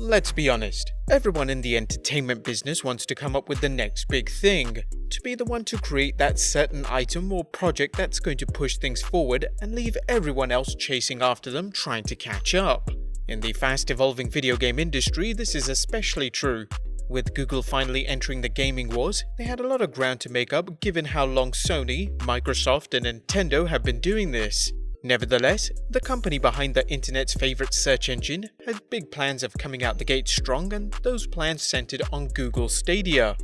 Let's be honest, everyone in the entertainment business wants to come up with the next big thing, to be the one to create that certain item or project that's going to push things forward and leave everyone else chasing after them trying to catch up. In the fast-evolving video game industry, this is especially true. With Google finally entering the gaming wars, they had a lot of ground to make up given how long Sony, Microsoft and Nintendo have been doing this. Nevertheless, the company behind the internet's favorite search engine had big plans of coming out the gate strong, and those plans centered on Google Stadia.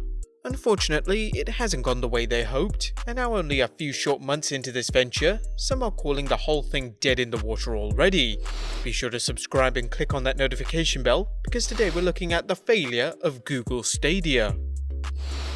Unfortunately, it hasn't gone the way they hoped, and now only a few short months into this venture, some are calling the whole thing dead in the water already. Be sure to subscribe and click on that notification bell, because today we're looking at the failure of Google Stadia.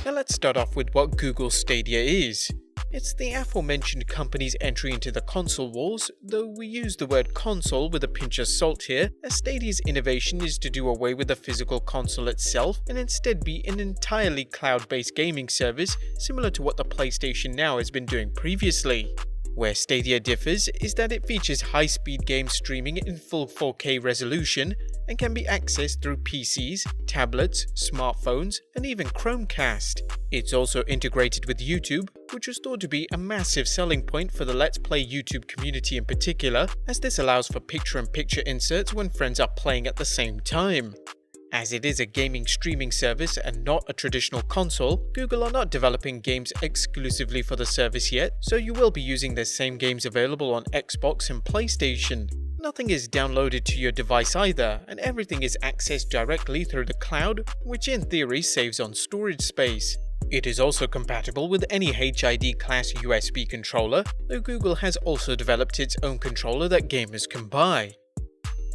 Now let's start off with what Google Stadia is. It's the aforementioned company's entry into the console wars, though we use the word console with a pinch of salt here, as Stadia's innovation is to do away with the physical console itself and instead be an entirely cloud-based gaming service similar to what the PlayStation Now has been doing previously. Where Stadia differs is that it features high-speed game streaming in full 4K resolution and can be accessed through PCs, tablets, smartphones, and even Chromecast. It's also integrated with YouTube, which was thought to be a massive selling point for the Let's Play YouTube community in particular, as this allows for picture-in-picture inserts when friends are playing at the same time. As it is a gaming streaming service and not a traditional console, Google are not developing games exclusively for the service yet, so you will be using the same games available on Xbox and PlayStation. Nothing is downloaded to your device either, and everything is accessed directly through the cloud, which in theory saves on storage space. It is also compatible with any HID class USB controller, though Google has also developed its own controller that gamers can buy.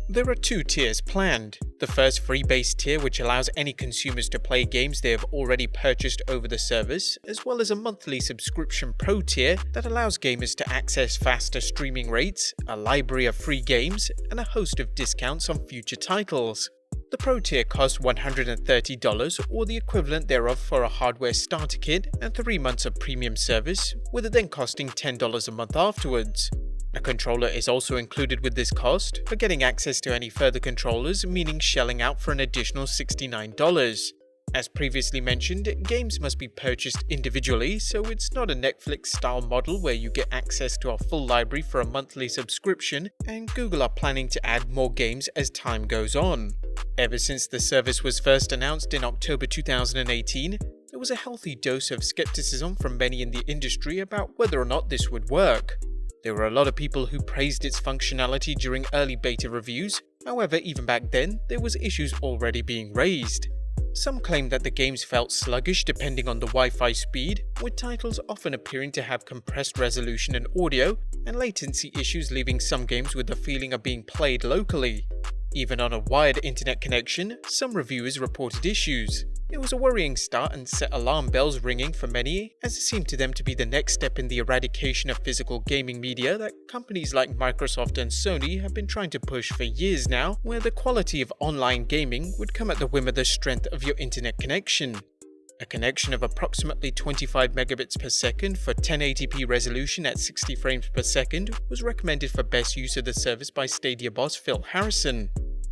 There are two tiers planned. The first free-based tier, which allows any consumers to play games they have already purchased over the service, as well as a monthly subscription pro tier that allows gamers to access faster streaming rates, a library of free games, and a host of discounts on future titles. The pro tier costs $130 or the equivalent thereof for a hardware starter kit and 3 months of premium service, with it then costing $10 a month afterwards. A controller is also included with this cost, for getting access to any further controllers meaning shelling out for an additional $69. As previously mentioned, games must be purchased individually, so it's not a Netflix-style model where you get access to a full library for a monthly subscription, and Google are planning to add more games as time goes on. Ever since the service was first announced in October 2018, there was a healthy dose of skepticism from many in the industry about whether or not this would work. There were a lot of people who praised its functionality during early beta reviews, however even back then there was issues already being raised. Some claimed that the games felt sluggish depending on the Wi-Fi speed, with titles often appearing to have compressed resolution and audio, and latency issues leaving some games with the feeling of being played locally. Even on a wired internet connection, some reviewers reported issues. It was a worrying start and set alarm bells ringing for many, as it seemed to them to be the next step in the eradication of physical gaming media that companies like Microsoft and Sony have been trying to push for years now, where the quality of online gaming would come at the whim of the strength of your internet connection. A connection of approximately 25 megabits per second for 1080p resolution at 60 frames per second was recommended for best use of the service by Stadia boss Phil Harrison.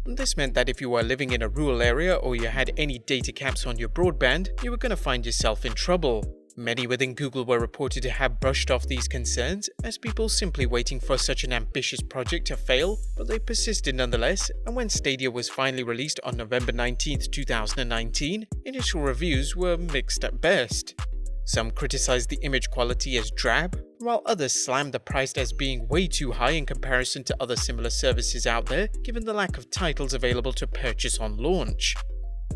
This meant that if you were living in a rural area or you had any data caps on your broadband, you were going to find yourself in trouble. Many within Google were reported to have brushed off these concerns as people simply waiting for such an ambitious project to fail, but they persisted nonetheless, and when Stadia was finally released on November 19, 2019, initial reviews were mixed at best. Some criticized the image quality as drab, while others slammed the price as being way too high in comparison to other similar services out there, given the lack of titles available to purchase on launch.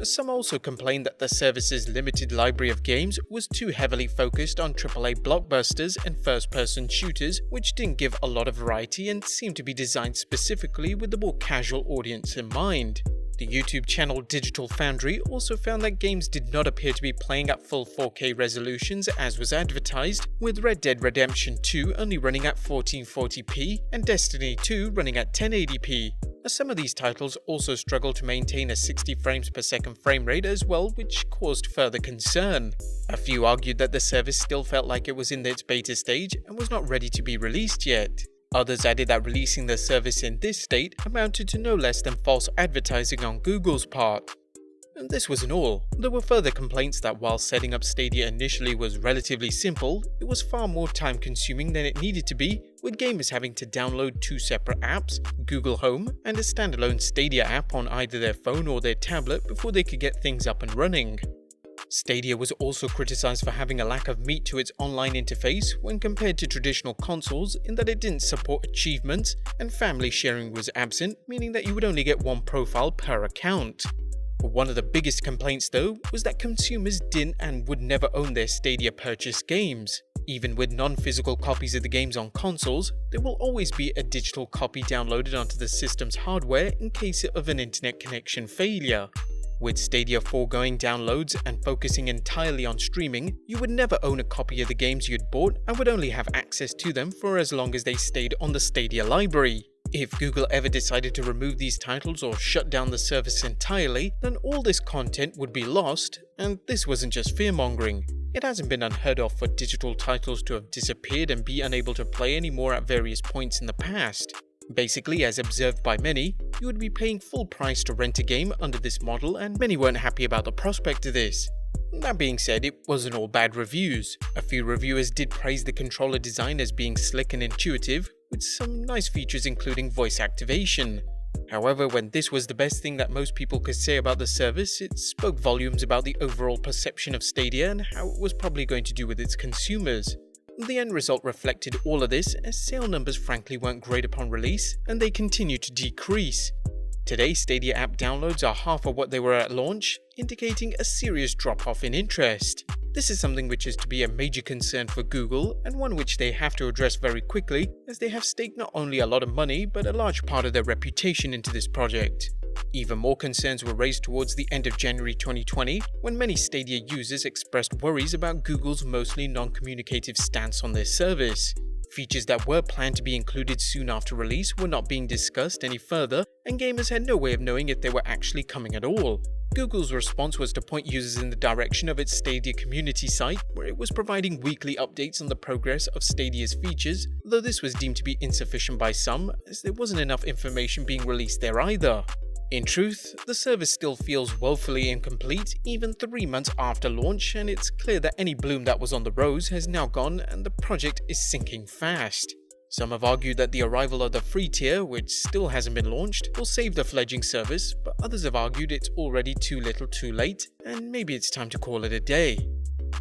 Some also complained that the service's limited library of games was too heavily focused on AAA blockbusters and first-person shooters, which didn't give a lot of variety and seemed to be designed specifically with the more casual audience in mind. The YouTube channel Digital Foundry also found that games did not appear to be playing at full 4K resolutions as was advertised, with Red Dead Redemption 2 only running at 1440p and Destiny 2 running at 1080p. Some of these titles also struggle to maintain a 60 frames per second frame rate as well, which caused further concern. A few argued that the service still felt like it was in its beta stage and was not ready to be released yet. Others added that releasing the service in this state amounted to no less than false advertising on Google's part. And this wasn't all. There were further complaints that while setting up Stadia initially was relatively simple, it was far more time consuming than it needed to be, with gamers having to download 2 separate apps, Google Home and a standalone Stadia app on either their phone or their tablet before they could get things up and running. Stadia was also criticized for having a lack of meat to its online interface when compared to traditional consoles, in that it didn't support achievements and family sharing was absent, meaning that you would only get one profile per account. One of the biggest complaints though was that consumers didn't and would never own their Stadia purchased games. Even with non-physical copies of the games on consoles, there will always be a digital copy downloaded onto the system's hardware in case of an internet connection failure. With Stadia foregoing downloads and focusing entirely on streaming, you would never own a copy of the games you'd bought and would only have access to them for as long as they stayed on the Stadia library. If Google ever decided to remove these titles or shut down the service entirely, then all this content would be lost, and this wasn't just fear-mongering. It hasn't been unheard of for digital titles to have disappeared and be unable to play anymore at various points in the past. Basically, as observed by many, you would be paying full price to rent a game under this model, and many weren't happy about the prospect of this. That being said, it wasn't all bad reviews. A few reviewers did praise the controller design as being slick and intuitive, with some nice features including voice activation. However, when this was the best thing that most people could say about the service, it spoke volumes about the overall perception of Stadia and how it was probably going to do with its consumers. The end result reflected all of this, as sale numbers frankly weren't great upon release, and they continue to decrease. Today, Stadia app downloads are half of what they were at launch, indicating a serious drop-off in interest. This is something which is to be a major concern for Google, and one which they have to address very quickly, as they have staked not only a lot of money but a large part of their reputation into this project. Even more concerns were raised towards the end of January 2020, when many Stadia users expressed worries about Google's mostly non-communicative stance on their service. Features that were planned to be included soon after release were not being discussed any further, and gamers had no way of knowing if they were actually coming at all. Google's response was to point users in the direction of its Stadia community site, where it was providing weekly updates on the progress of Stadia's features, though this was deemed to be insufficient by some, as there wasn't enough information being released there either. In truth, the service still feels woefully incomplete even 3 months after launch, and it's clear that any bloom that was on the rose has now gone and the project is sinking fast. Some have argued that the arrival of the free tier, which still hasn't been launched, will save the fledgling service, but others have argued it's already too little too late, and maybe it's time to call it a day.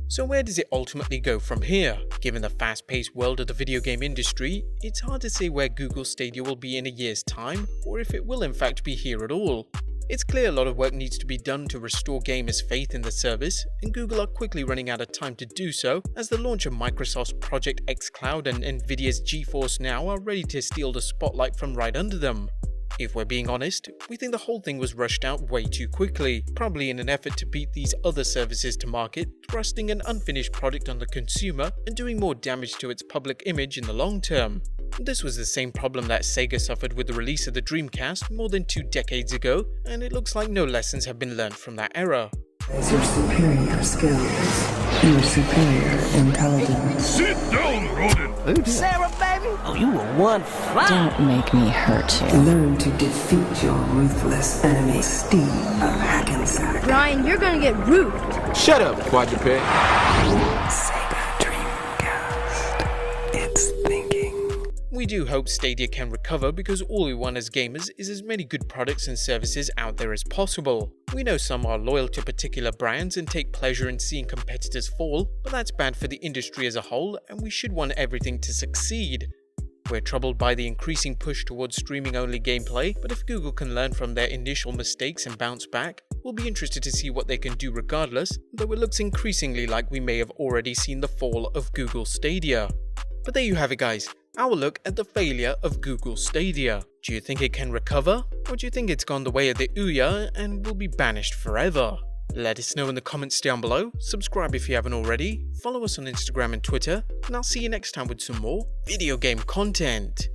So where does it ultimately go from here? Given the fast-paced world of the video game industry, it's hard to say where Google Stadia will be in a year's time, or if it will in fact be here at all. It's clear a lot of work needs to be done to restore gamers' faith in the service, and Google are quickly running out of time to do so, as the launch of Microsoft's Project xCloud and Nvidia's GeForce Now are ready to steal the spotlight from right under them. If we're being honest, we think the whole thing was rushed out way too quickly, probably in an effort to beat these other services to market, thrusting an unfinished product on the consumer and doing more damage to its public image in the long term. This was the same problem that Sega suffered with the release of the Dreamcast more than 2 decades ago, and it looks like no lessons have been learned from that era. As your superior skills, your superior intelligence. Sit down, rodent! Oops. Sarah, baby! Oh, you were one fly! Don't make me hurt you. Learn to defeat your ruthless enemy, Steve of Hackensack. Brian, you're gonna get roofed. Shut up, quadruped! Sega Dreamcast. It's thinking. We do hope Stadia can recover, because all we want as gamers is as many good products and services out there as possible. We know some are loyal to particular brands and take pleasure in seeing competitors fall, but that's bad for the industry as a whole, and we should want everything to succeed. We're troubled by the increasing push towards streaming-only gameplay, but if Google can learn from their initial mistakes and bounce back, we'll be interested to see what they can do regardless, though it looks increasingly like we may have already seen the fall of Google Stadia. But there you have it, guys. Our look at the failure of Google Stadia. Do you think it can recover? Or do you think it's gone the way of the Ouya and will be banished forever? Let us know in the comments down below, subscribe if you haven't already, follow us on Instagram and Twitter, and I'll see you next time with some more video game content.